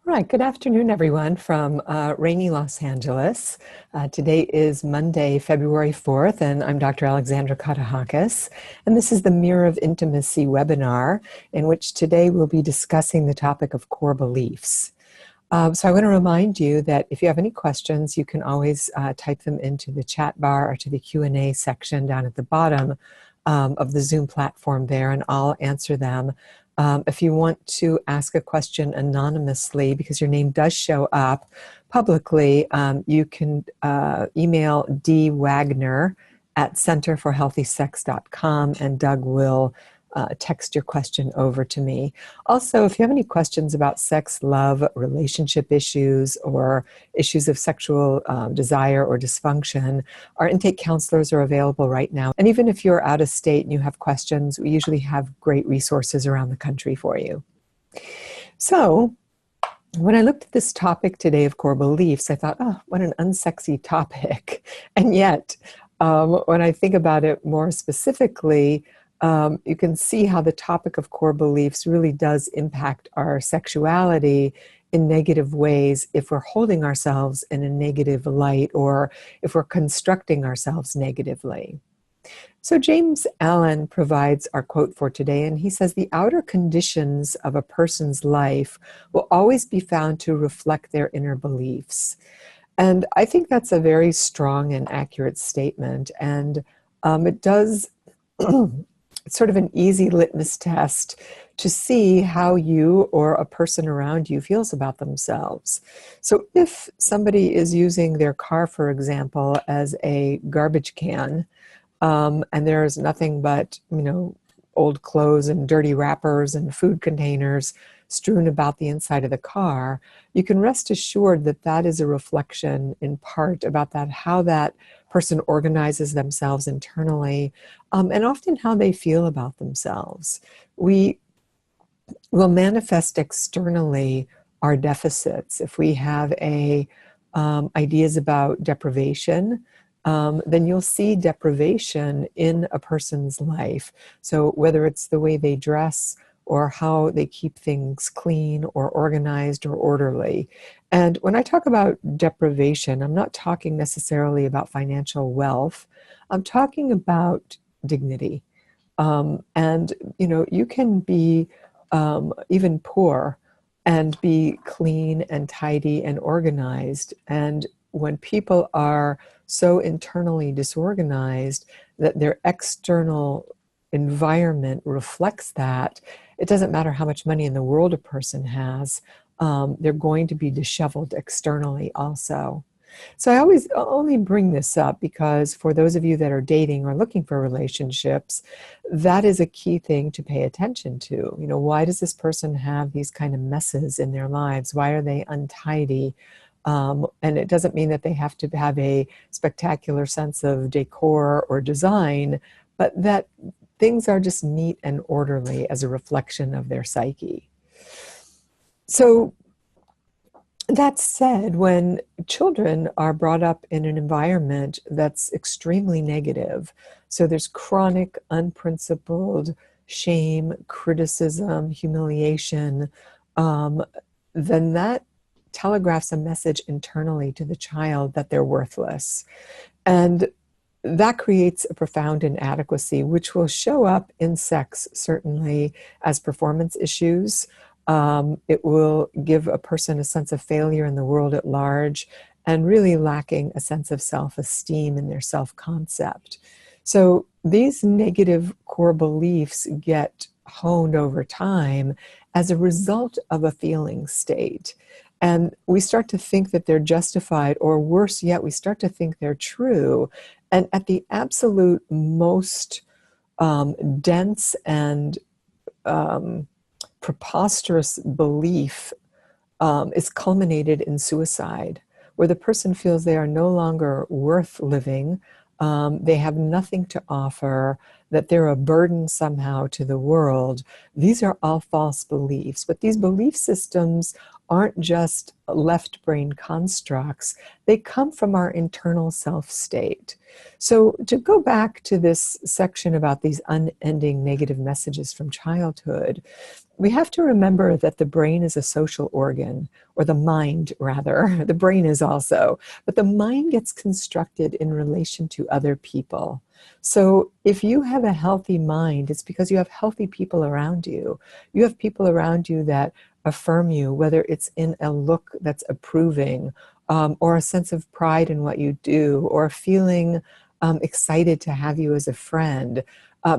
Right, good afternoon, everyone, from rainy Los Angeles. Today is Monday, February 4th, and I'm Dr. Alexandra Katehakis, and this is the Mirror of Intimacy webinar, in which today we'll be discussing the topic of core beliefs. So I want to remind you that if you have any questions, you can always type them into the chat bar or to the Q&A section down at the bottom of the Zoom platform there, and I'll answer them. If you want to ask a question anonymously, because your name does show up publicly, you can email dwagner@centerforhealthysex.com, and Doug will text your question over to me. Also, if you have any questions about sex, love, relationship issues, or issues of sexual desire or dysfunction, our intake counselors are available right now. And even if you're out of state and you have questions, we usually have great resources around the country for you. So, when I looked at this topic today of core beliefs, I thought, oh, what an unsexy topic. And yet, when I think about it more specifically, you can see how the topic of core beliefs really does impact our sexuality in negative ways if we're holding ourselves in a negative light or if we're constructing ourselves negatively. So James Allen provides our quote for today, and he says, "The outer conditions of a person's life will always be found to reflect their inner beliefs." And I think that's a very strong and accurate statement, and it does it's sort of an easy litmus test to see how you or a person around you feels about themselves. So if somebody is using their car, for example, as a garbage can, and there's nothing but, old clothes and dirty wrappers and food containers strewn about the inside of the car, you can rest assured that that is a reflection in part about how that person organizes themselves internally, and often how they feel about themselves. We will manifest externally our deficits. If we have ideas about deprivation, then you'll see deprivation in a person's life. So whether it's the way they dress or how they keep things clean or organized or orderly. And when I talk about deprivation, I'm not talking necessarily about financial wealth. I'm talking about dignity. And you can be even poor and be clean and tidy and organized. And when people are so internally disorganized that their external environment reflects that, it doesn't matter how much money in the world a person has, they're going to be disheveled externally also. So I always only bring this up because for those of you that are dating or looking for relationships, that is a key thing to pay attention to. Why does this person have these kind of messes in their lives? Why are they untidy? And it doesn't mean that they have to have a spectacular sense of decor or design, but that things are just neat and orderly as a reflection of their psyche. So that said, when children are brought up in an environment that's extremely negative, so there's chronic, unprincipled shame, criticism, humiliation, then that telegraphs a message internally to the child that they're worthless. And that creates a profound inadequacy, which will show up in sex, certainly, as performance issues. It will give a person a sense of failure in the world at large and really lacking a sense of self-esteem in their self-concept. So these negative core beliefs get honed over time as a result of a feeling state. And we start to think that they're justified, or worse yet, we start to think they're true. And at the absolute most dense and preposterous belief is culminated in suicide, where the person feels they are no longer worth living, they have nothing to offer, that they're a burden somehow to the world. These are all false beliefs, but these belief systems aren't just left brain constructs. They come from our internal self state. So to go back to this section about these unending negative messages from childhood, we have to remember that the brain is a social organ, or the mind rather. The brain is also, but the mind gets constructed in relation to other people. So if you have a healthy mind, it's because you have healthy people around you. You have people around you that affirm you, whether it's in a look that's approving, or a sense of pride in what you do, or feeling excited to have you as a friend,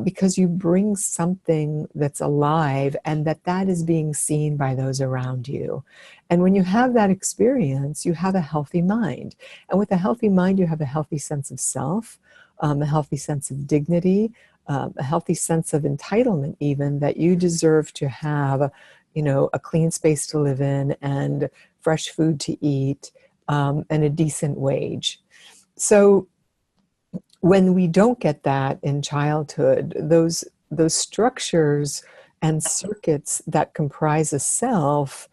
because you bring something that's alive, and that is being seen by those around you. And when you have that experience, you have a healthy mind. And with a healthy mind, you have a healthy sense of self, a healthy sense of dignity, a healthy sense of entitlement, even that you deserve to have, a clean space to live in, and fresh food to eat, and a decent wage. So when we don't get that in childhood, those structures and circuits that comprise a self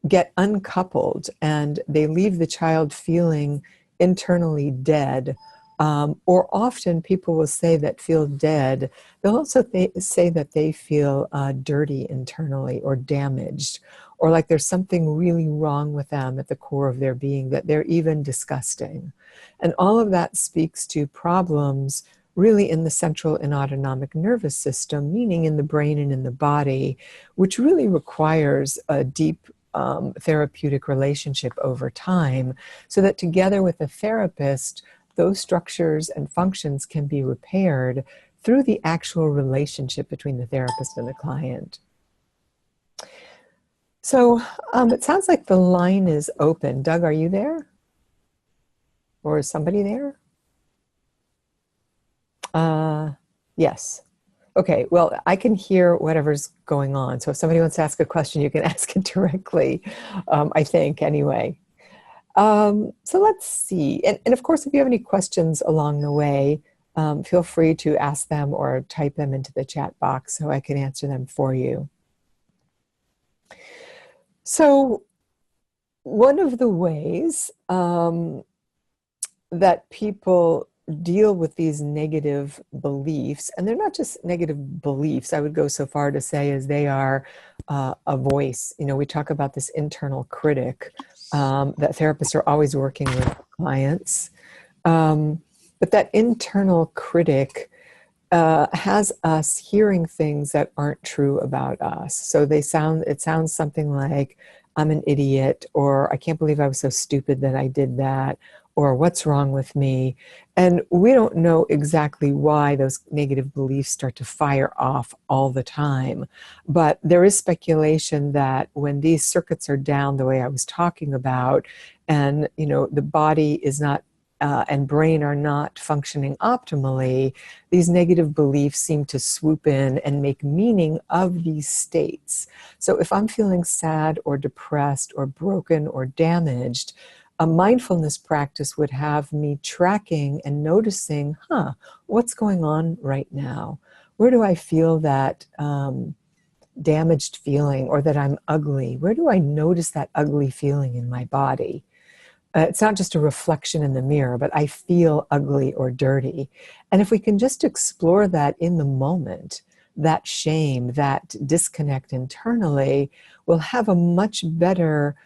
get uncoupled, and they leave the child feeling internally dead. Or often people will say that feel dead. They'll also say that they feel dirty internally, or damaged, or like there's something really wrong with them at the core of their being, that they're even disgusting. And all of that speaks to problems really in the central and autonomic nervous system, meaning in the brain and in the body, which really requires a deep therapeutic relationship over time, so that together with a therapist, those structures and functions can be repaired through the actual relationship between the therapist and the client. So it sounds like the line is open. Doug, are you there? Or is somebody there? Yes. Okay, well, I can hear whatever's going on. So if somebody wants to ask a question, you can ask it directly, I think, anyway. So let's see. And of course, if you have any questions along the way, feel free to ask them or type them into the chat box so I can answer them for you. So one of the ways that people deal with these negative beliefs, and they're not just negative beliefs, I would go so far to say as they are a voice. We talk about this internal critic that therapists are always working with clients. But that internal critic has us hearing things that aren't true about us. So it sounds something like, I'm an idiot, or I can't believe I was so stupid that I did that, or what's wrong with me? And we don't know exactly why those negative beliefs start to fire off all the time. But there is speculation that when these circuits are down the way I was talking about, and the body is not and brain are not functioning optimally, these negative beliefs seem to swoop in and make meaning of these states. So if I'm feeling sad or depressed or broken or damaged, a mindfulness practice would have me tracking and noticing, what's going on right now? Where do I feel that damaged feeling, or that I'm ugly? Where do I notice that ugly feeling in my body? It's not just a reflection in the mirror, but I feel ugly or dirty. And if we can just explore that in the moment, that shame, that disconnect internally, we'll have a much better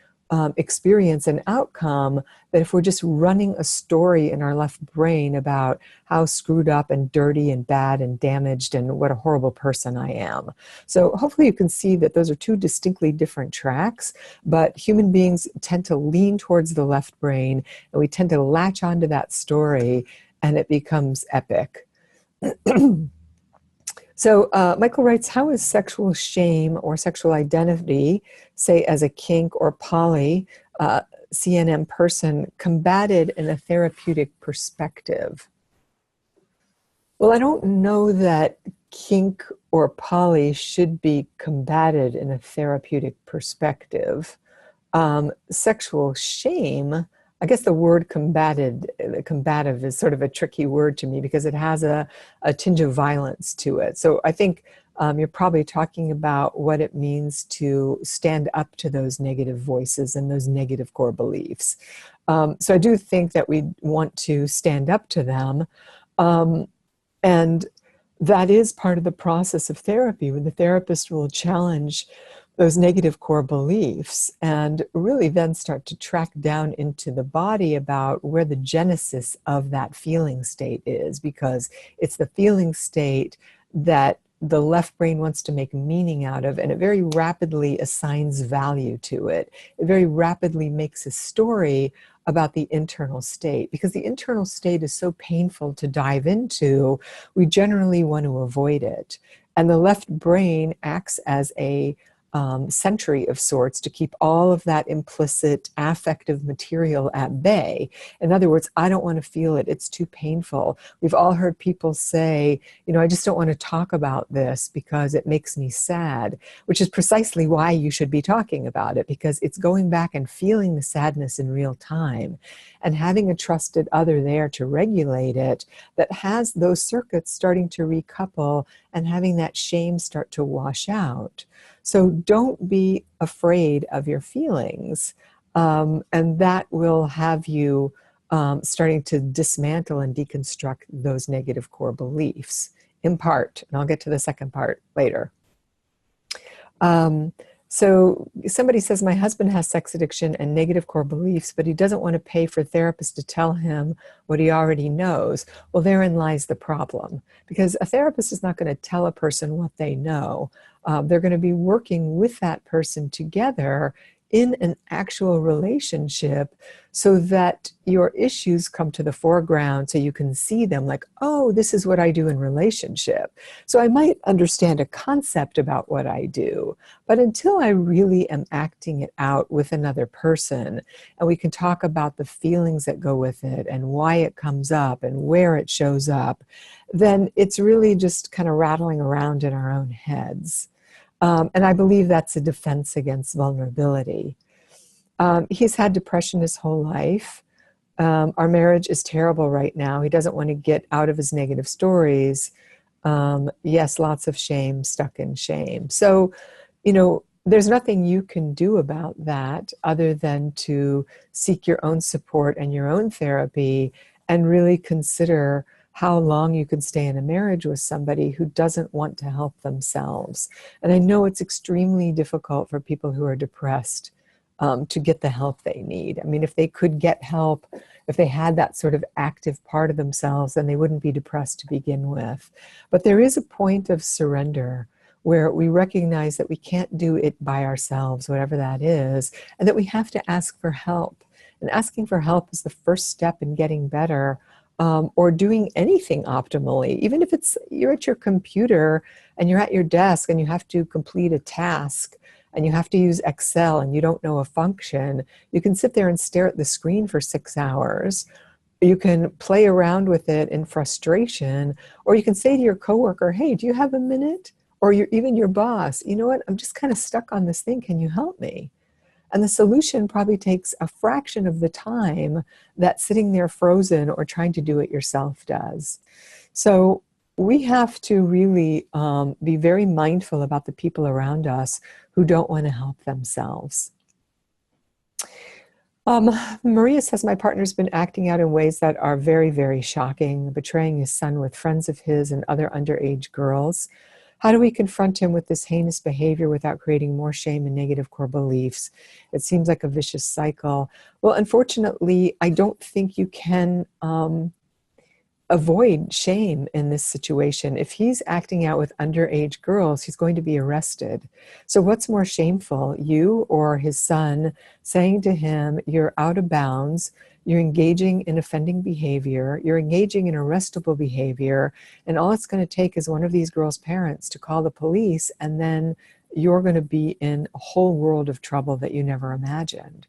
experience and outcome than if we're just running a story in our left brain about how screwed up and dirty and bad and damaged and what a horrible person I am. So hopefully you can see that those are two distinctly different tracks, but human beings tend to lean towards the left brain, and we tend to latch onto that story, and it becomes epic. So Michael writes, how is sexual shame or sexual identity, say as a kink or poly CNM person, combated in a therapeutic perspective? Well, I don't know that kink or poly should be combated in a therapeutic perspective. Sexual shame, I guess the word combative is sort of a tricky word to me because it has a tinge of violence to it. So I think you're probably talking about what it means to stand up to those negative voices and those negative core beliefs. So I do think that we want to stand up to them. And that is part of the process of therapy, when the therapist will challenge those negative core beliefs and really then start to track down into the body about where the genesis of that feeling state is, because it's the feeling state that the left brain wants to make meaning out of, and it very rapidly assigns value to it. It very rapidly makes a story about the internal state. Because the internal state is so painful to dive into, we generally want to avoid it. And the left brain acts as a sentry of sorts to keep all of that implicit affective material at bay. In other words, I don't want to feel it. It's too painful. We've all heard people say, I just don't want to talk about this because it makes me sad, which is precisely why you should be talking about it, because it's going back and feeling the sadness in real time and having a trusted other there to regulate it that has those circuits starting to recouple and having that shame start to wash out. So don't be afraid of your feelings, and that will have you starting to dismantle and deconstruct those negative core beliefs, in part. And I'll get to the second part later. So somebody says, my husband has sex addiction and negative core beliefs, but he doesn't want to pay for a therapist to tell him what he already knows. Well, therein lies the problem, because a therapist is not going to tell a person what they know. They're going to be working with that person together in an actual relationship so that your issues come to the foreground so you can see them like, oh, this is what I do in relationship. So I might understand a concept about what I do, but until I really am acting it out with another person, and we can talk about the feelings that go with it and why it comes up and where it shows up, then it's really just kind of rattling around in our own heads. And I believe that's a defense against vulnerability. He's had depression his whole life. Our marriage is terrible right now. He doesn't want to get out of his negative stories. Yes, lots of shame, stuck in shame. So, there's nothing you can do about that other than to seek your own support and your own therapy and really consider how long you can stay in a marriage with somebody who doesn't want to help themselves. And I know it's extremely difficult for people who are depressed to get the help they need. I mean, if they could get help, if they had that sort of active part of themselves, then they wouldn't be depressed to begin with. But there is a point of surrender where we recognize that we can't do it by ourselves, whatever that is, and that we have to ask for help. And asking for help is the first step in getting better. Or doing anything optimally, even if you're at your computer and you're at your desk and you have to complete a task and you have to use Excel and you don't know a function, you can sit there and stare at the screen for 6 hours. You can play around with it in frustration, or you can say to your coworker, hey, do you have a minute? Or even your boss, you know what, I'm just kind of stuck on this thing, can you help me? And the solution probably takes a fraction of the time that sitting there frozen or trying to do it yourself does. So we have to really be very mindful about the people around us who don't want to help themselves. Maria says, my partner's been acting out in ways that are very, very shocking, betraying his son with friends of his and other underage girls. How do we confront him with this heinous behavior without creating more shame and negative core beliefs? It seems like a vicious cycle. Well, unfortunately, I don't think you can avoid shame in this situation. If he's acting out with underage girls, he's going to be arrested. So what's more shameful, you or his son saying to him, you're out of bounds, you're engaging in offending behavior, you're engaging in arrestable behavior, and all it's going to take is one of these girls' parents to call the police, and then you're going to be in a whole world of trouble that you never imagined.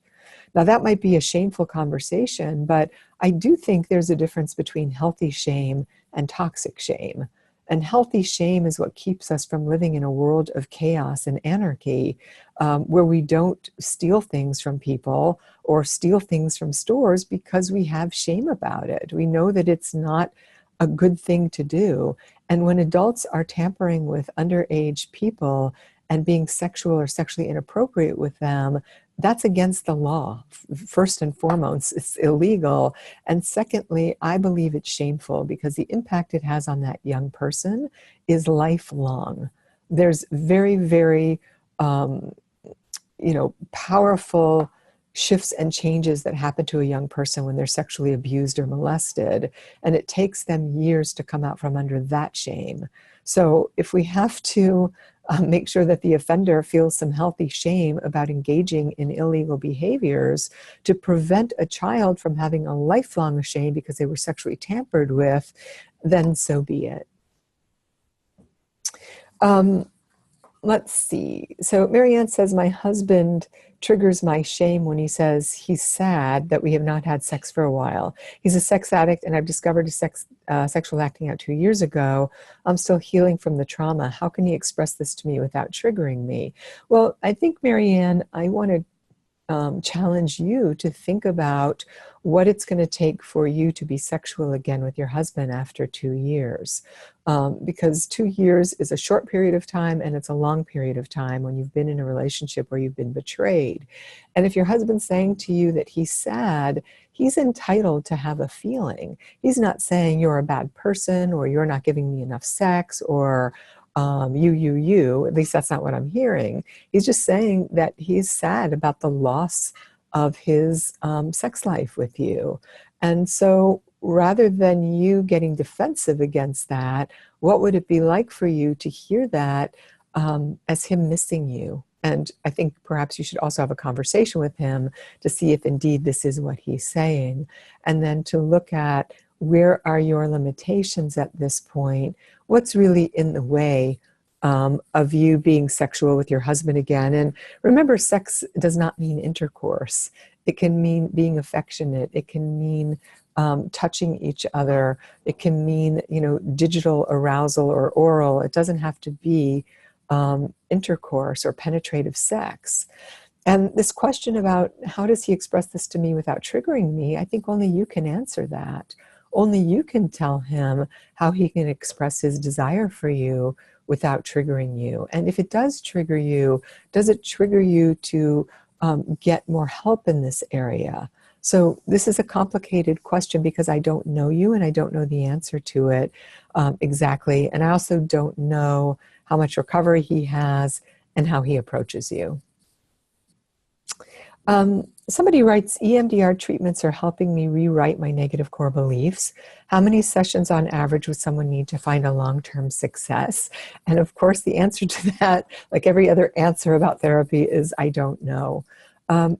Now, that might be a shameful conversation, but I do think there's a difference between healthy shame and toxic shame. And healthy shame is what keeps us from living in a world of chaos and anarchy, where we don't steal things from people or steal things from stores because we have shame about it. We know that it's not a good thing to do. And when adults are tampering with underage people and being sexual or sexually inappropriate with them, that's against the law. First and foremost, it's illegal. And secondly, I believe it's shameful because the impact it has on that young person is lifelong. There's very, very, powerful shifts and changes that happen to a young person when they're sexually abused or molested. And it takes them years to come out from under that shame. So if we have to make sure that the offender feels some healthy shame about engaging in illegal behaviors to prevent a child from having a lifelong shame because they were sexually tampered with, then so be it. Let's see. So Marianne says, my husband triggers my shame when he says he's sad that we have not had sex for a while. He's a sex addict, and I've discovered his sexual acting out 2 years ago. I'm still healing from the trauma. How can he express this to me without triggering me? Well, I think, Marianne, I want to challenge you to think about what it's going to take for you to be sexual again with your husband after 2 years. Because 2 years is a short period of time, and it's a long period of time when you've been in a relationship where you've been betrayed. And if your husband's saying to you that he's sad, he's entitled to have a feeling. He's not saying you're a bad person or you're not giving me enough sex or you, at least that's not what I'm hearing. He's just saying that he's sad about the loss of his sex life with you. And so rather than you getting defensive against that, what would it be like for you to hear that as him missing you? And I think perhaps you should also have a conversation with him to see if indeed this is what he's saying. And then to look at, where are your limitations at this point? What's really in the way of you being sexual with your husband again? And remember, sex does not mean intercourse. It can mean being affectionate. It can mean touching each other. It can mean, digital arousal or oral. It doesn't have to be intercourse or penetrative sex. And this question about how does he express this to me without triggering me, I think only you can answer that. Only you can tell him how he can express his desire for you without triggering you. And if it does trigger you, does it trigger you to get more help in this area? So this is a complicated question because I don't know you and I don't know the answer to it exactly. And I also don't know how much recovery he has and how he approaches you. Somebody writes, EMDR treatments are helping me rewrite my negative core beliefs. How many sessions on average would someone need to find a long-term success? And of course, the answer to that, like every other answer about therapy, is I don't know.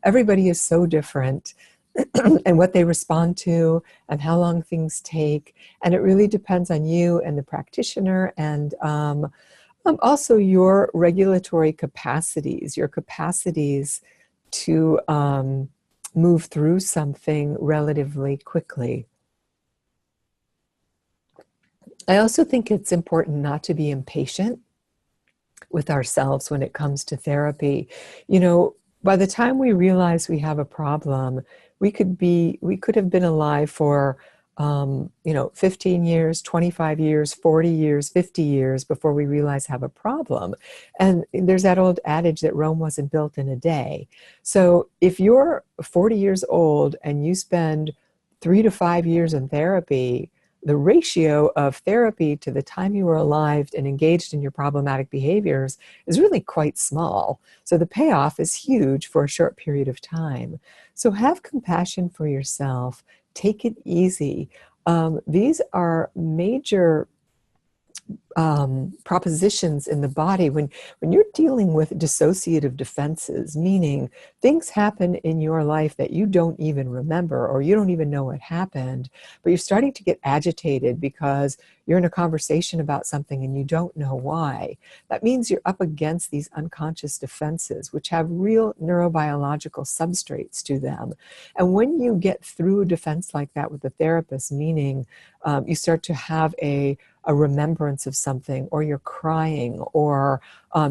Everybody is so different and what they respond to and how long things take. And it really depends on you and the practitioner and also your regulatory capacities, your capacities to move through something relatively quickly. I also think it's important not to be impatient with ourselves when it comes to therapy. By the time we realize we have a problem, we could have been alive for 15 years, 25 years, 40 years, 50 years before we realize have a problem. And there's that old adage that Rome wasn't built in a day. So if you're 40 years old and you spend 3 to 5 years in therapy, the ratio of therapy to the time you were alive and engaged in your problematic behaviors is really quite small. So the payoff is huge for a short period of time. So have compassion for yourself. Take it easy. These are major propositions in the body when you're dealing with dissociative defenses, meaning things happen in your life that you don't even remember or you don't even know what happened, but you're starting to get agitated because you're in a conversation about something and you don't know why. That means you're up against these unconscious defenses, which have real neurobiological substrates to them. And when you get through a defense like that with a therapist, meaning you start to have a a remembrance of something, or you're crying, or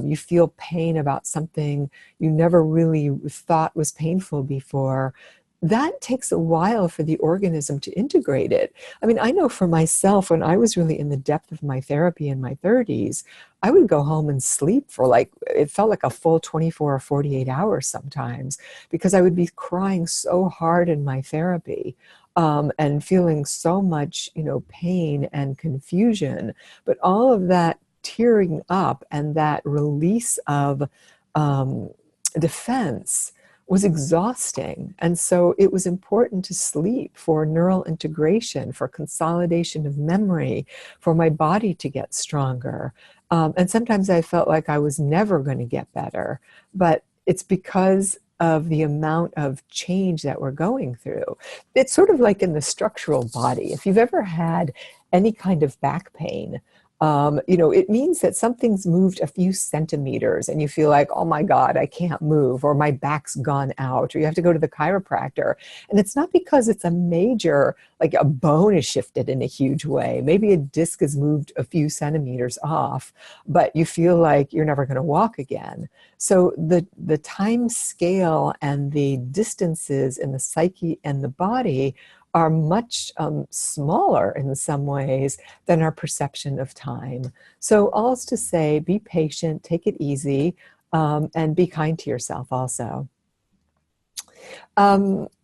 you feel pain about something you never really thought was painful before, that takes a while for the organism to integrate it. I mean, I know for myself, when I was really in the depth of my therapy in my 30s, I would go home and sleep for it felt like a full 24 or 48 hours sometimes, because I would be crying so hard in my therapy, and feeling so much, pain and confusion. But all of that tearing up and that release of um, defense was exhausting. And so it was important to sleep for neural integration, for consolidation of memory, for my body to get stronger. And sometimes I felt like I was never going to get better, but it's because of the amount of change that we're going through. It's sort of like in the structural body. If you've ever had any kind of back pain, it means that something's moved a few centimeters and you feel like, oh my God, I can't move, or my back's gone out, or you have to go to the chiropractor. And it's not because it's a major, like a bone is shifted in a huge way. Maybe a disc has moved a few centimeters off, but you feel like you're never going to walk again. So the time scale and the distances in the psyche and the body are much smaller in some ways than our perception of time. So all's to say, be patient, take it easy, and be kind to yourself also.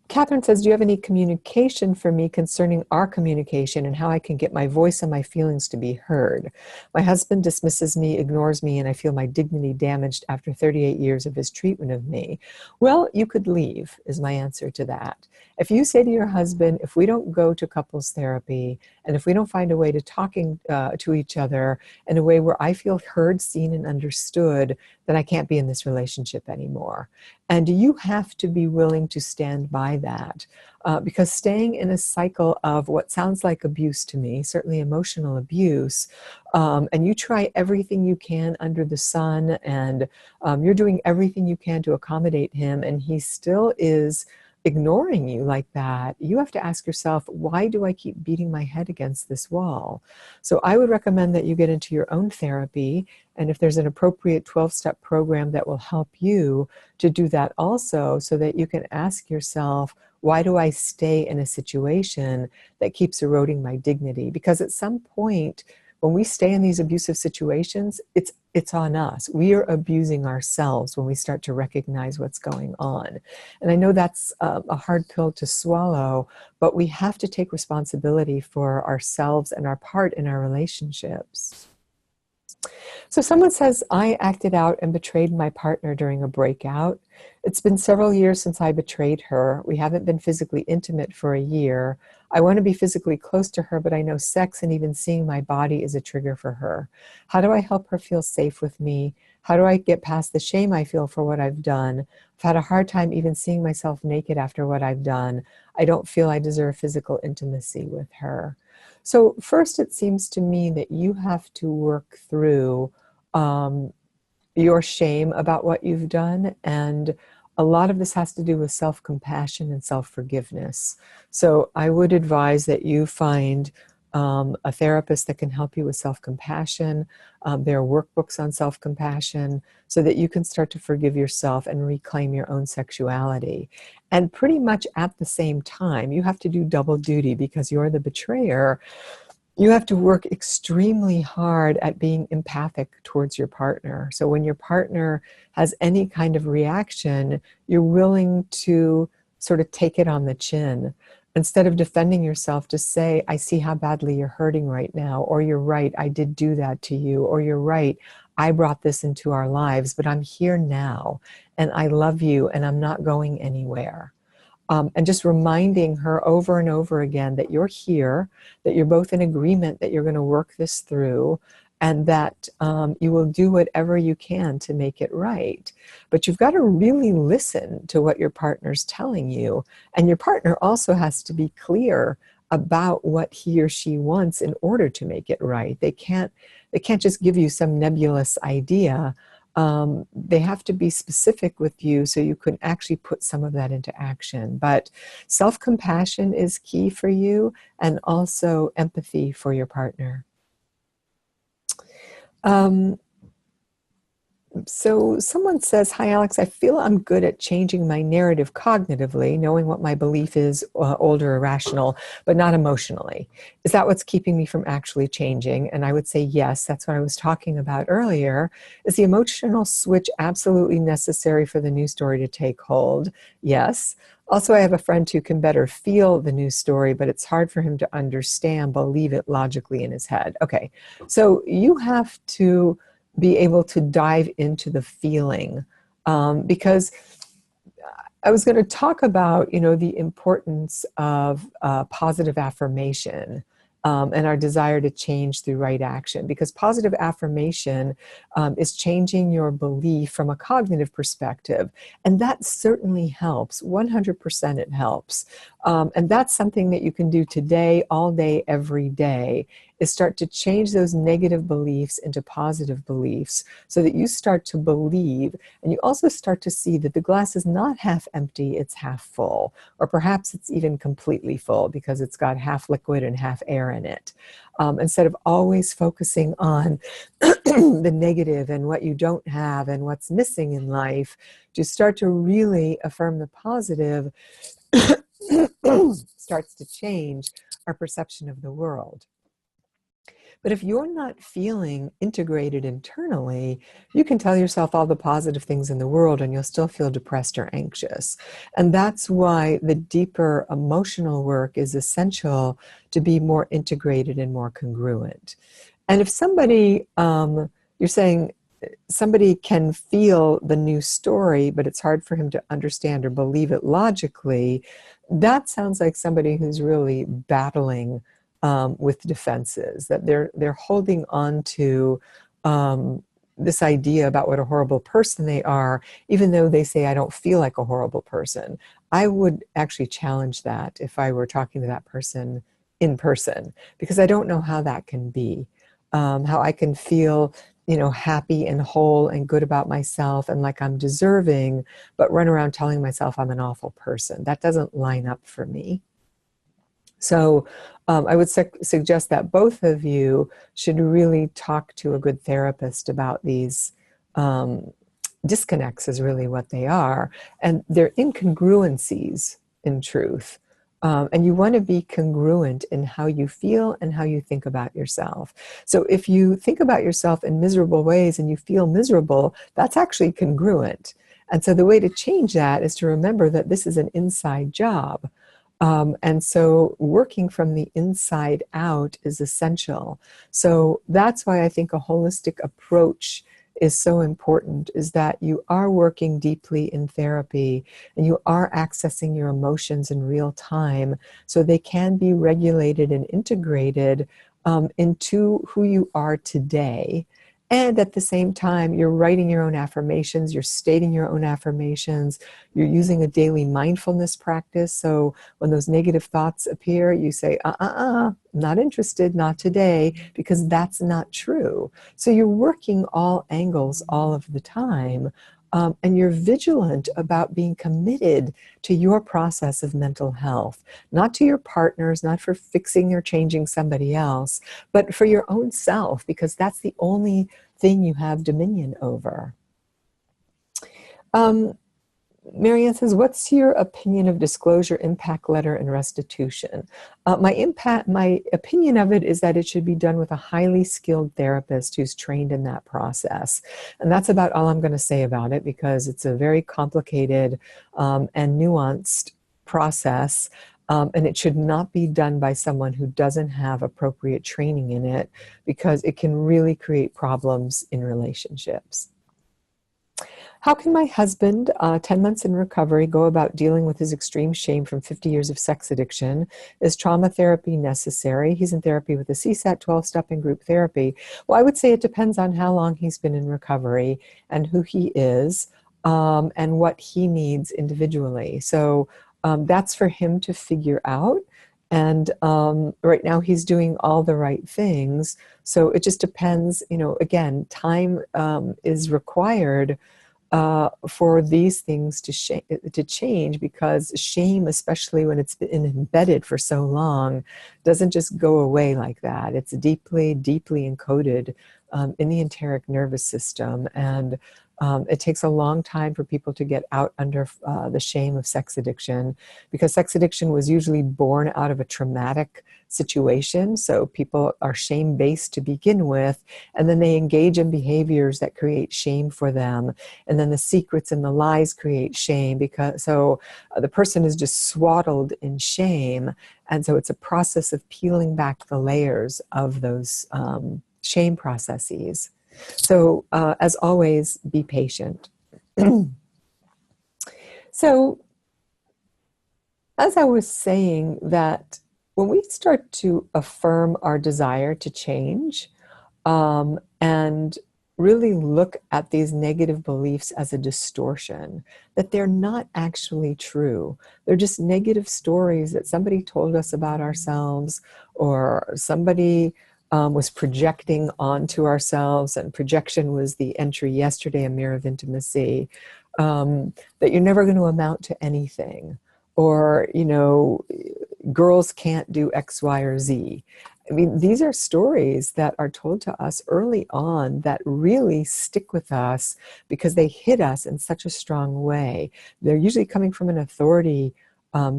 Catherine says, do you have any communication for me concerning our communication and how I can get my voice and my feelings to be heard? My husband dismisses me, ignores me, and I feel my dignity damaged after 38 years of his treatment of me. Well, you could leave, is my answer to that. If you say to your husband, if we don't go to couples therapy, and if we don't find a way to talking to each other in a way where I feel heard, seen, and understood, then I can't be in this relationship anymore. And you have to be willing to stand by that, because staying in a cycle of what sounds like abuse to me, certainly emotional abuse, and you try everything you can under the sun, and you're doing everything you can to accommodate him, and he still is ignoring you like that, you have to ask yourself, why do I keep beating my head against this wall? So I would recommend that you get into your own therapy, and if there's an appropriate 12-step program that will help you to do that also, so that you can ask yourself, why do I stay in a situation that keeps eroding my dignity? Because at some point, when we stay in these abusive situations, it's on us. We are abusing ourselves when we start to recognize what's going on. And I know that's a hard pill to swallow, but we have to take responsibility for ourselves and our part in our relationships. So someone says, I acted out and betrayed my partner during a breakout. It's been several years since I betrayed her. We haven't been physically intimate for a year. I want to be physically close to her, but I know sex and even seeing my body is a trigger for her. How do I help her feel safe with me? How do I get past the shame I feel for what I've done? I've had a hard time even seeing myself naked after what I've done. I don't feel I deserve physical intimacy with her. So first, it seems to me that you have to work through your shame about what you've done. And a lot of this has to do with self-compassion and self-forgiveness. So I would advise that you find a therapist that can help you with self-compassion. There are workbooks on self-compassion so that you can start to forgive yourself and reclaim your own sexuality. And pretty much at the same time, you have to do double duty because you're the betrayer. You have to work extremely hard at being empathic towards your partner. So when your partner has any kind of reaction, you're willing to sort of take it on the chin. Instead of defending yourself, just say, I see how badly you're hurting right now, or you're right, I did do that to you, or you're right, I brought this into our lives, but I'm here now, and I love you, and I'm not going anywhere. And just reminding her over and over again that you're here, that you're both in agreement that you're going to work this through, and that you will do whatever you can to make it right. But you've got to really listen to what your partner's telling you. And your partner also has to be clear about what he or she wants in order to make it right. They can't just give you some nebulous idea. They have to be specific with you so you can actually put some of that into action. But self-compassion is key for you, and also empathy for your partner. So someone says, hi, Alex, I feel I'm good at changing my narrative cognitively, knowing what my belief is, old or irrational, but not emotionally. Is that what's keeping me from actually changing? And I would say, yes, that's what I was talking about earlier. Is the emotional switch absolutely necessary for the new story to take hold? Yes. Also, I have a friend who can better feel the new story, but it's hard for him to understand, believe it logically in his head. Okay, so you have to be able to dive into the feeling, because I was going to talk about, the importance of positive affirmation, and our desire to change through right action. Because positive affirmation is changing your belief from a cognitive perspective. And that certainly helps. 100% it helps. And that's something that you can do today, all day, every day, is start to change those negative beliefs into positive beliefs so that you start to believe, and you also start to see that the glass is not half empty, it's half full. Or perhaps it's even completely full because it's got half liquid and half air in it. Instead of always focusing on the negative and what you don't have and what's missing in life, to start to really affirm the positive starts to change our perception of the world. But if you're not feeling integrated internally, you can tell yourself all the positive things in the world and you'll still feel depressed or anxious. And that's why the deeper emotional work is essential to be more integrated and more congruent. And if somebody, you're saying, somebody can feel the new story, but it's hard for him to understand or believe it logically, that sounds like somebody who's really battling with defenses, that they're holding on to this idea about what a horrible person they are, even though they say, I don't feel like a horrible person. I would actually challenge that if I were talking to that person in person, because I don't know how that can be. How I can feel, happy and whole and good about myself and like I'm deserving, but run around telling myself I'm an awful person. That doesn't line up for me. So I would suggest that both of you should really talk to a good therapist about these disconnects, is really what they are. And they're incongruencies, in truth. And you want to be congruent in how you feel and how you think about yourself. So if you think about yourself in miserable ways and you feel miserable, that's actually congruent. And so the way to change that is to remember that this is an inside job. And so working from the inside out is essential. So that's why I think a holistic approach is so important, is that you are working deeply in therapy and you are accessing your emotions in real time so they can be regulated and integrated into who you are today. And at the same time, you're writing your own affirmations, you're stating your own affirmations, you're using a daily mindfulness practice. So when those negative thoughts appear, you say, not interested, not today, because that's not true. So you're working all angles all of the time. And you're vigilant about being committed to your process of mental health, not to your partners, not for fixing or changing somebody else, but for your own self, because that's the only thing you have dominion over. Marianne says, what's your opinion of disclosure, impact letter, and restitution? My opinion of it is that it should be done with a highly skilled therapist who's trained in that process. And that's about all I'm going to say about it, because it's a very complicated and nuanced process. And it should not be done by someone who doesn't have appropriate training in it, because it can really create problems in relationships. How can my husband, 10 months in recovery, go about dealing with his extreme shame from 50 years of sex addiction? Is trauma therapy necessary? He's in therapy with a CSAT, 12-step, and group therapy. Well, I would say it depends on how long he's been in recovery and who he is and what he needs individually. So that's for him to figure out. And right now he's doing all the right things. So it just depends, again, time is required for these things to change, because shame, especially when it's been embedded for so long, doesn't just go away like that. It's deeply, deeply encoded in the enteric nervous system. And it takes a long time for people to get out under the shame of sex addiction, because sex addiction was usually born out of a traumatic situation. So people are shame-based to begin with, and then they engage in behaviors that create shame for them. And then the secrets and the lies create shame, because the person is just swaddled in shame. And so it's a process of peeling back the layers of those shame processes. So as always, be patient. So as I was saying, that when we start to affirm our desire to change, and really look at these negative beliefs as a distortion, that they're not actually true. They're just negative stories that somebody told us about ourselves, or somebody was projecting onto ourselves, and projection was the entry yesterday, a mirror of intimacy, that you're never going to amount to anything, or, girls can't do X, Y, or Z. I mean, these are stories that are told to us early on that really stick with us because they hit us in such a strong way. They're usually coming from an authority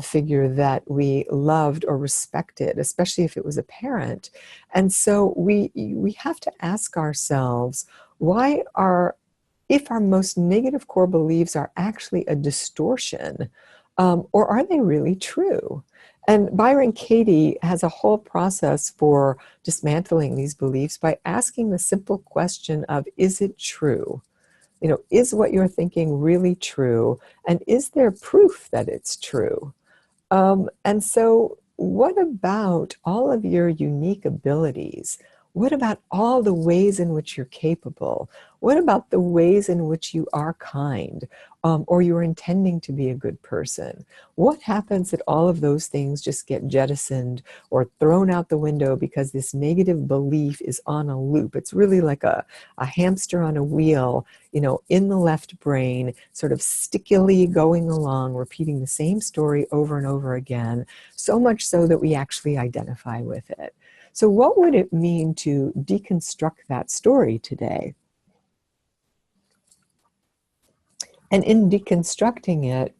figure that we loved or respected, especially if it was a parent. And so we have to ask ourselves, if our most negative core beliefs are actually a distortion, or are they really true? And Byron Katie has a whole process for dismantling these beliefs by asking the simple question of, is it true? Is what you're thinking really true? And is there proof that it's true? And so what about all of your unique abilities? What about all the ways in which you're capable? What about the ways in which you are kind, or you're intending to be a good person? What happens if all of those things just get jettisoned or thrown out the window because this negative belief is on a loop? It's really like a hamster on a wheel, in the left brain, sort of stickily going along, repeating the same story over and over again, so much so that we actually identify with it. So what would it mean to deconstruct that story today? And in deconstructing it,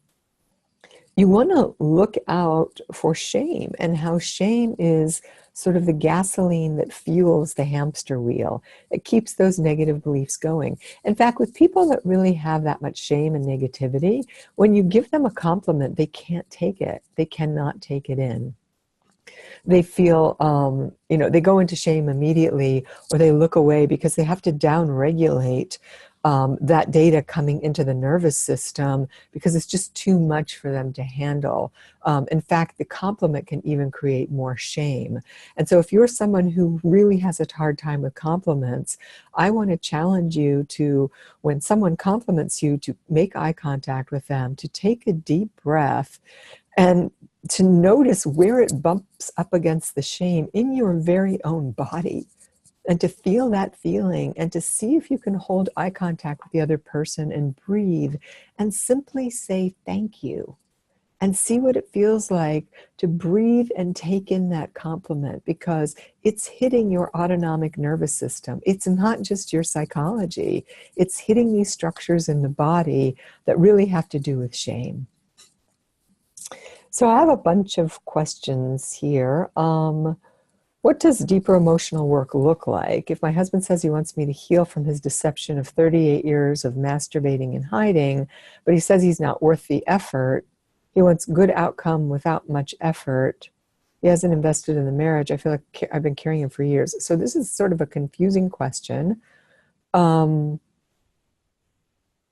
you want to look out for shame, and how shame is sort of the gasoline that fuels the hamster wheel. It keeps those negative beliefs going. In fact, with people that really have that much shame and negativity, when you give them a compliment, they can't take it. They cannot take it in. They feel, they go into shame immediately, or they look away because they have to down-regulate that data coming into the nervous system, because it's just too much for them to handle. In fact, the compliment can even create more shame. And so if you're someone who really has a hard time with compliments, I want to challenge you to, when someone compliments you, to make eye contact with them, to take a deep breath, and to notice where it bumps up against the shame in your very own body, and to feel that feeling, and to see if you can hold eye contact with the other person and breathe and simply say thank you, and see what it feels like to breathe and take in that compliment, because it's hitting your autonomic nervous system. It's not just your psychology. It's hitting these structures in the body that really have to do with shame. So I have a bunch of questions here. What does deeper emotional work look like? If my husband says he wants me to heal from his deception of 38 years of masturbating and hiding, but he says he's not worth the effort, he wants good outcome without much effort, he hasn't invested in the marriage, I feel like I've been carrying him for years. So this is sort of a confusing question. I don't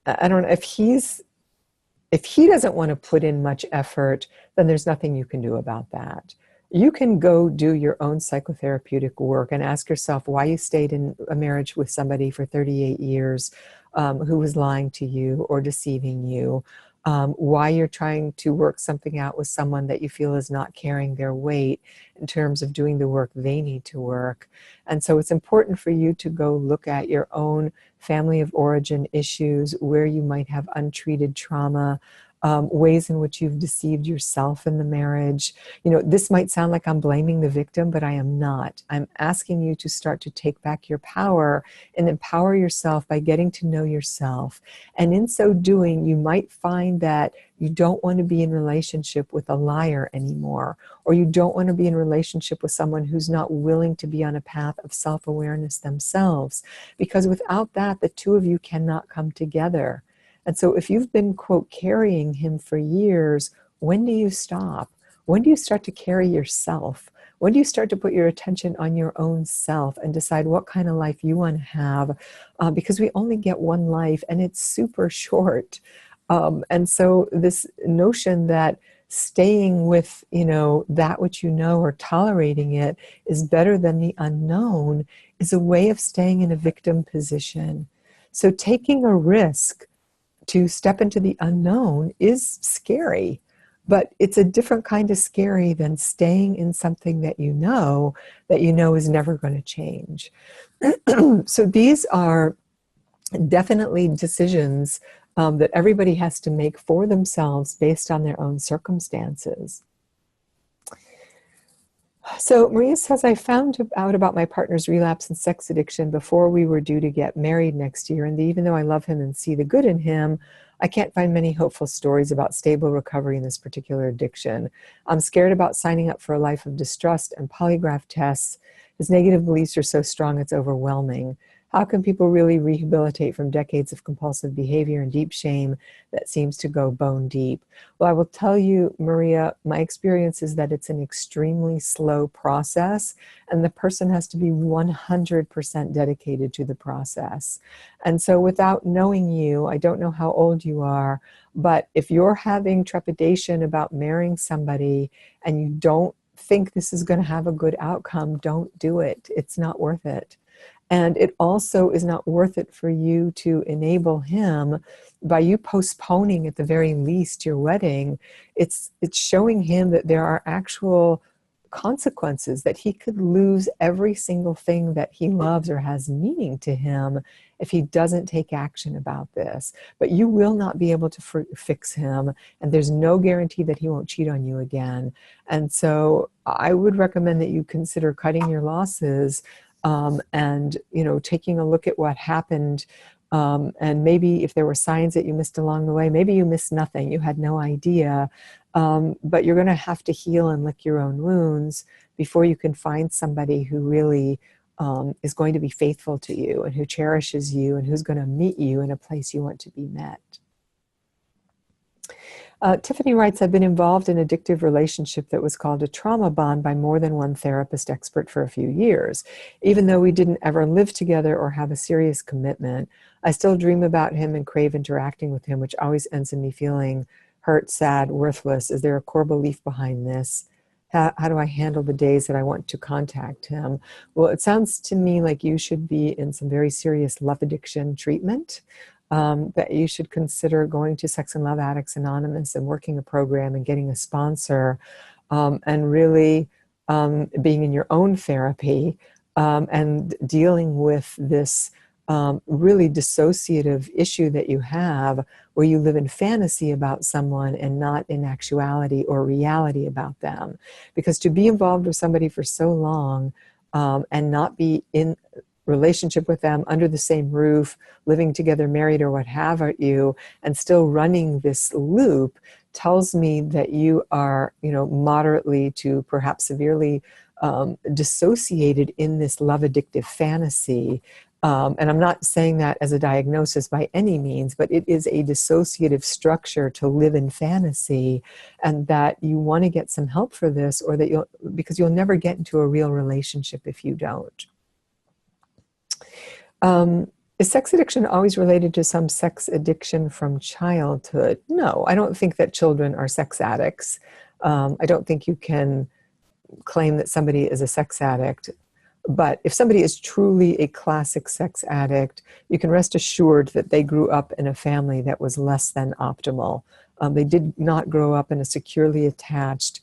know if he doesn't want to put in much effort, then there's nothing you can do about that. You can go do your own psychotherapeutic work and ask yourself why you stayed in a marriage with somebody for 38 years who was lying to you or deceiving you, why you're trying to work something out with someone that you feel is not carrying their weight in terms of doing the work they need to work. And so it's important for you to go look at your own family of origin issues, where you might have untreated trauma, ways in which you've deceived yourself in the marriage. This might sound like I'm blaming the victim, but I am not. I'm asking you to start to take back your power and empower yourself by getting to know yourself. And in so doing, you might find that you don't want to be in relationship with a liar anymore, or you don't want to be in relationship with someone who's not willing to be on a path of self-awareness themselves, because without that, the two of you cannot come together. And so if you've been, quote, carrying him for years, when do you stop? When do you start to carry yourself? When do you start to put your attention on your own self and decide what kind of life you want to have? Because we only get one life and it's super short. And so this notion that staying with, that which or tolerating it is better than the unknown is a way of staying in a victim position. So taking a risk to step into the unknown is scary, but it's a different kind of scary than staying in something that you know is never going to change. So these are definitely decisions that everybody has to make for themselves based on their own circumstances. So Maria says, I found out about my partner's relapse and sex addiction before we were due to get married next year. And even though I love him and see the good in him, I can't find many hopeful stories about stable recovery in this particular addiction. I'm scared about signing up for a life of distrust and polygraph tests. His negative beliefs are so strong, it's overwhelming. How can people really rehabilitate from decades of compulsive behavior and deep shame that seems to go bone deep? Well, I will tell you, Maria, my experience is that it's an extremely slow process, and the person has to be 100% dedicated to the process. And so without knowing you, I don't know how old you are, but if you're having trepidation about marrying somebody and you don't think this is going to have a good outcome, don't do it. It's not worth it. And it also is not worth it for you to enable him by you postponing at the very least your wedding. It's showing him that there are actual consequences, that he could lose every single thing that he loves or has meaning to him if he doesn't take action about this. But you will not be able to fix him, and there's no guarantee that he won't cheat on you again. And so I would recommend that you consider cutting your losses, and taking a look at what happened, and maybe if there were signs that you missed along the way, maybe you missed nothing, you had no idea, but you're going to have to heal and lick your own wounds before you can find somebody who really is going to be faithful to you and who cherishes you and who's going to meet you in a place you want to be met. Tiffany writes, I've been involved in an addictive relationship that was called a trauma bond by more than one therapist expert for a few years. Even though we didn't ever live together or have a serious commitment, I still dream about him and crave interacting with him, which always ends in me feeling hurt, sad, worthless. Is there a core belief behind this? How do I handle the days that I want to contact him? Well, it sounds to me like you should be in some very serious love addiction treatment. That you should consider going to Sex and Love Addicts Anonymous and working a program and getting a sponsor, and really being in your own therapy, and dealing with this really dissociative issue that you have, where you live in fantasy about someone and not in actuality or reality about them. Because to be involved with somebody for so long and not be in relationship with them, under the same roof, living together, married, or what have you, and still running this loop, tells me that you are, moderately to perhaps severely dissociated in this love addictive fantasy. And I'm not saying that as a diagnosis by any means, but it is a dissociative structure to live in fantasy, and that you want to get some help for this, or that because you'll never get into a real relationship if you don't. Is sex addiction always related to some sex addiction from childhood? No, I don't think that children are sex addicts. I don't think you can claim that somebody is a sex addict. But if somebody is truly a classic sex addict, you can rest assured that they grew up in a family that was less than optimal. They did not grow up in a securely attached,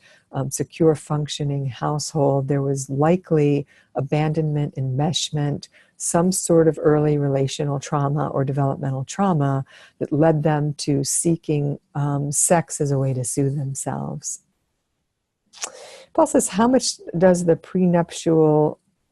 secure functioning household. There was likely abandonment, enmeshment, some sort of early relational trauma or developmental trauma that led them to seeking sex as a way to soothe themselves. Paul says, how much does the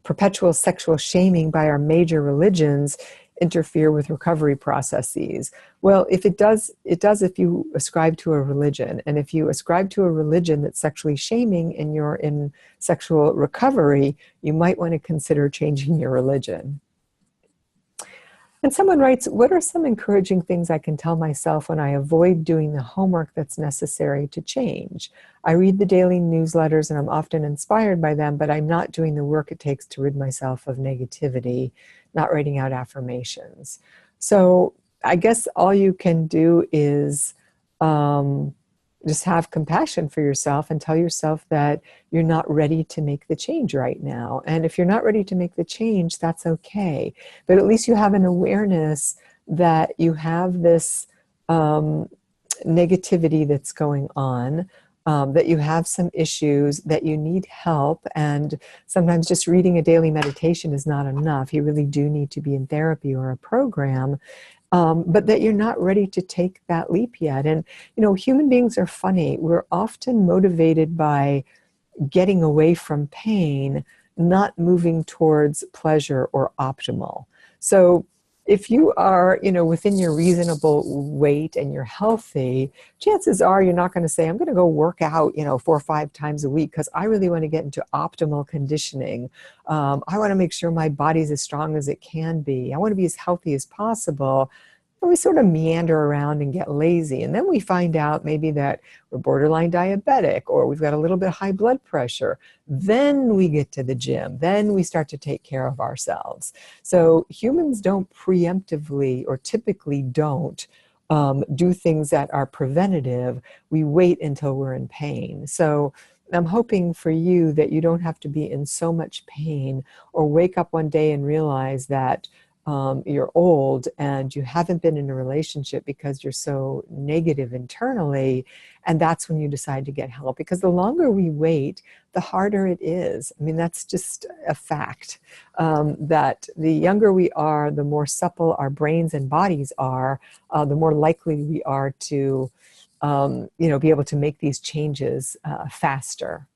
perpetual sexual shaming by our major religions interfere with recovery processes? Well, if it does if you ascribe to a religion. And if you ascribe to a religion that's sexually shaming and you're in sexual recovery, you might want to consider changing your religion. And someone writes, what are some encouraging things I can tell myself when I avoid doing the homework that's necessary to change? I read the daily newsletters and I'm often inspired by them, but I'm not doing the work it takes to rid myself of negativity, not writing out affirmations. So I guess all you can do is just have compassion for yourself and tell yourself that you're not ready to make the change right now. And if you're not ready to make the change, that's okay. But at least you have an awareness that you have this negativity that's going on, that you have some issues, that you need help. And sometimes just reading a daily meditation is not enough. You really do need to be in therapy or a program. But that you're not ready to take that leap yet. And, human beings are funny. We're often motivated by getting away from pain, not moving towards pleasure or optimal. So if you are, within your reasonable weight and you're healthy, chances are you're not going to say, I'm going to go work out, 4 or 5 times a week because I really want to get into optimal conditioning. I want to make sure my body's as strong as it can be. I want to be as healthy as possible. And we sort of meander around and get lazy. And then we find out maybe that we're borderline diabetic or we've got a little bit of high blood pressure. Then we get to the gym. Then we start to take care of ourselves. So humans don't preemptively, or typically don't, do things that are preventative. We wait until we're in pain. So I'm hoping for you that you don't have to be in so much pain or wake up one day and realize that you're old and you haven't been in a relationship because you're so negative internally, and that's when you decide to get help. Because the longer we wait, the harder it is. I mean, that's just a fact, that the younger we are, the more supple our brains and bodies are, the more likely we are to be able to make these changes faster.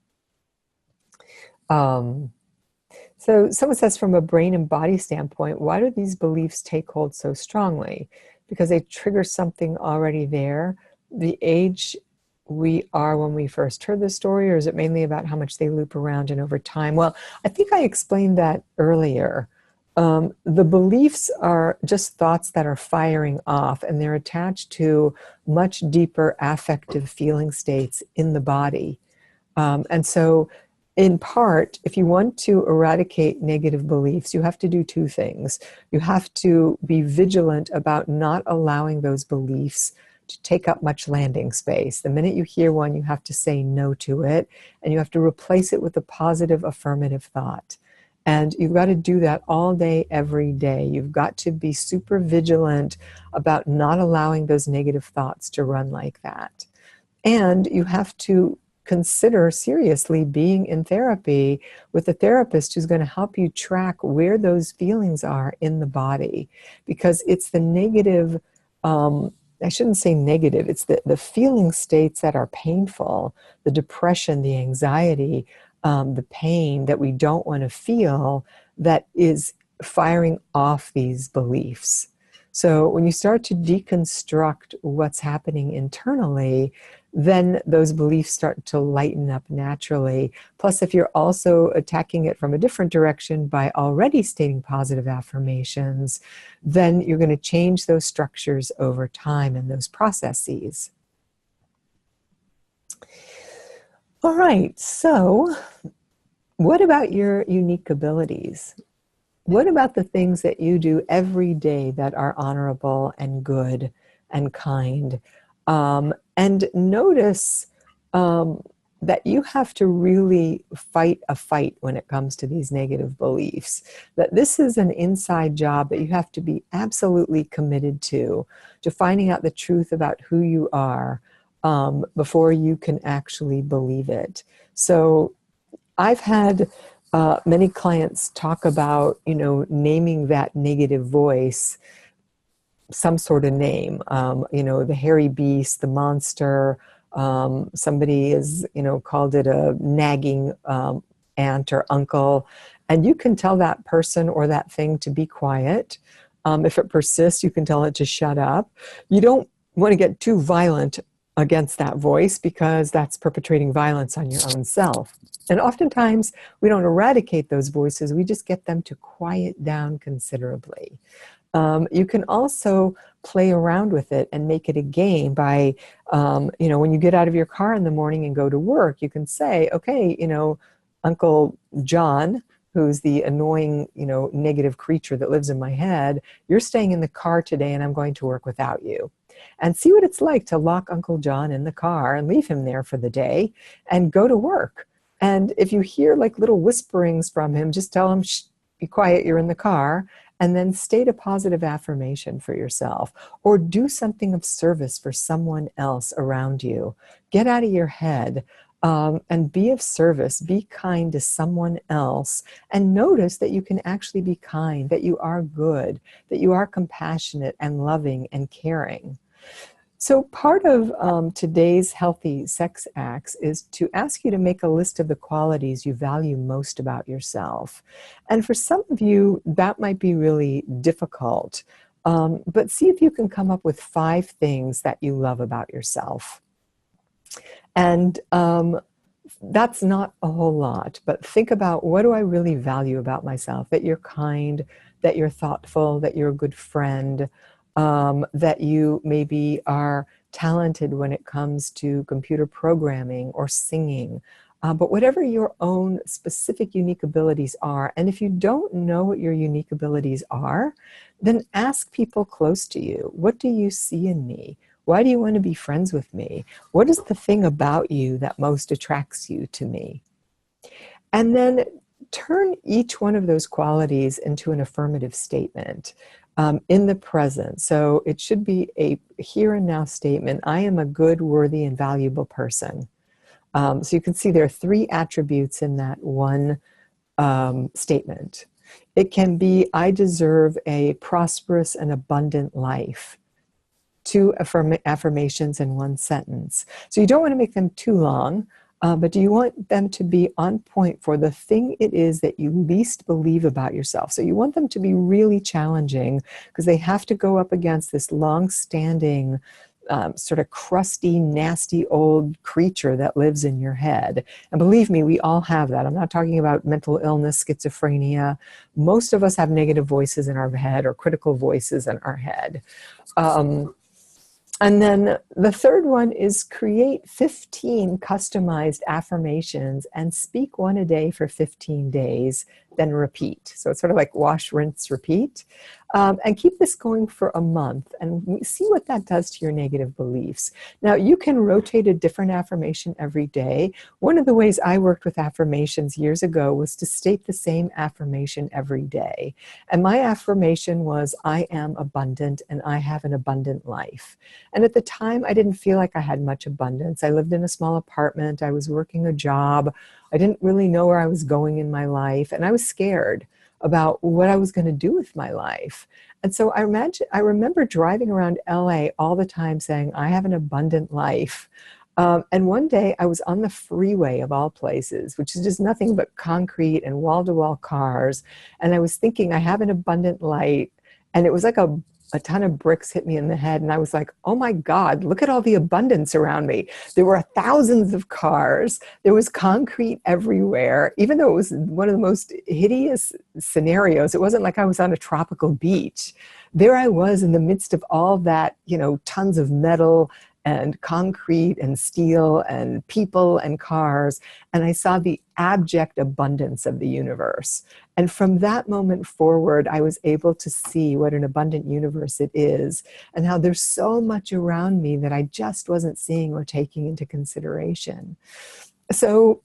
So someone says, from a brain and body standpoint, why do these beliefs take hold so strongly? Because they trigger something already there, the age we are when we first heard the story, or is it mainly about how much they loop around and over time? Well, I think I explained that earlier. The beliefs are just thoughts that are firing off, and they're attached to much deeper affective feeling states in the body. And so in part, if you want to eradicate negative beliefs, you have to do 2 things. You have to be vigilant about not allowing those beliefs to take up much landing space. The minute you hear one, you have to say no to it, and you have to replace it with a positive, affirmative thought. And you've got to do that all day, every day. You've got to be super vigilant about not allowing those negative thoughts to run like that. And you have to consider seriously being in therapy with a therapist who's going to help you track where those feelings are in the body. Because it's the negative, I shouldn't say negative, it's the feeling states that are painful, the depression, the anxiety, the pain that we don't want to feel, that is firing off these beliefs. So when you start to deconstruct what's happening internally, then those beliefs start to lighten up naturally. Plus, if you're also attacking it from a different direction by already stating positive affirmations, then you're going to change those structures over time and those processes. All right, so what about your unique abilities? What about the things that you do every day that are honorable and good and kind? And notice that you have to really fight a fight when it comes to these negative beliefs. That this is an inside job that you have to be absolutely committed to finding out the truth about who you are before you can actually believe it. So I've had Many clients talk about, naming that negative voice some sort of name, the hairy beast, the monster. Somebody is, called it a nagging aunt or uncle. And you can tell that person or that thing to be quiet. If it persists, you can tell it to shut up. You don't want to get too violent against that voice, because that's perpetrating violence on your own self. And oftentimes we don't eradicate those voices, we just get them to quiet down considerably. You can also play around with it and make it a game by, when you get out of your car in the morning and go to work, you can say, okay, Uncle John, who's the annoying, negative creature that lives in my head, you're staying in the car today and I'm going to work without you. And see what it's like to lock Uncle John in the car and leave him there for the day and go to work. And if you hear like little whisperings from him, just tell him, shh, be quiet, you're in the car. And then state a positive affirmation for yourself, or do something of service for someone else around you. Get out of your head and be of service. Be kind to someone else, and notice that you can actually be kind, that you are good, that you are compassionate and loving and caring. So part of today's Healthy Sex Acts is to ask you to make a list of the qualities you value most about yourself. And for some of you, that might be really difficult. But see if you can come up with 5 things that you love about yourself. And that's not a whole lot, but think about, what do I really value about myself? That you're kind, that you're thoughtful, that you're a good friend, that you maybe are talented when it comes to computer programming or singing. But whatever your own specific unique abilities are, and if you don't know what your unique abilities are, then ask people close to you, what do you see in me? Why do you want to be friends with me? What is the thing about you that most attracts you to me? And then turn each one of those qualities into an affirmative statement in the present. So it should be a here and now statement. I am a good, worthy, and valuable person. So you can see there are 3 attributes in that one statement. It can be, I deserve a prosperous and abundant life. 2 affirmations in 1 sentence. So you don't want to make them too long, but do you want them to be on point for the thing it is that you least believe about yourself? So you want them to be really challenging, because they have to go up against this long-standing, sort of crusty, nasty old creature that lives in your head. And believe me, we all have that. I'm not talking about mental illness, schizophrenia. Most of us have negative voices in our head, or critical voices in our head. And then the 3rd one is create 15 customized affirmations and speak 1 a day for 15 days, then repeat. So it's sort of like wash, rinse, repeat. And keep this going for a month and see what that does to your negative beliefs. Now, you can rotate a different affirmation every day. One of the ways I worked with affirmations years ago was to state the same affirmation every day. And my affirmation was, I am abundant and I have an abundant life. And at the time, I didn't feel like I had much abundance. I lived in a small apartment. I was working a job. I didn't really know where I was going in my life. And I was scared about what I was going to do with my life. And so I remember driving around LA all the time saying, I have an abundant life. And one day I was on the freeway of all places, which is just nothing but concrete and wall-to-wall cars. And I was thinking, I have an abundant life. And it was like a ton of bricks hit me in the head. And I was like, oh my God, look at all the abundance around me. There were thousands of cars. There was concrete everywhere. Even though it was one of the most hideous scenarios, it wasn't like I was on a tropical beach. There I was in the midst of all that, tons of metal and concrete and steel and people and cars. And I saw the abject abundance of the universe. And from that moment forward, I was able to see what an abundant universe it is, and how there's so much around me that I just wasn't seeing or taking into consideration. So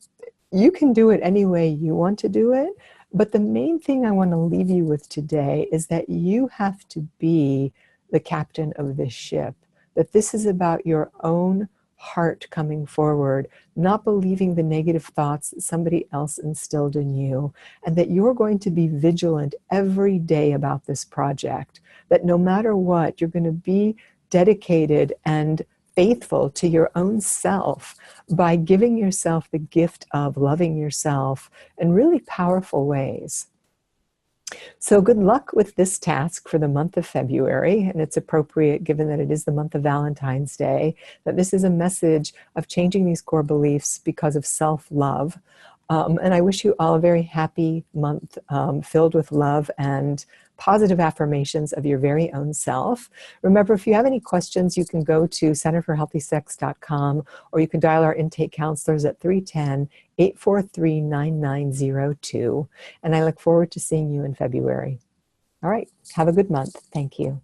you can do it any way you want to do it. But the main thing I want to leave you with today is that you have to be the captain of this ship. That this is about your own heart coming forward, not believing the negative thoughts that somebody else instilled in you, and that you're going to be vigilant every day about this project, that no matter what, you're going to be dedicated and faithful to your own self by giving yourself the gift of loving yourself in really powerful ways. So good luck with this task for the month of February, and it's appropriate given that it is the month of Valentine's Day, that this is a message of changing these core beliefs because of self-love. And I wish you all a very happy month filled with love and positive affirmations of your very own self. Remember, if you have any questions, you can go to centerforhealthysex.com, or you can dial our intake counselors at 310-843-9902. And I look forward to seeing you in February. All right, have a good month. Thank you.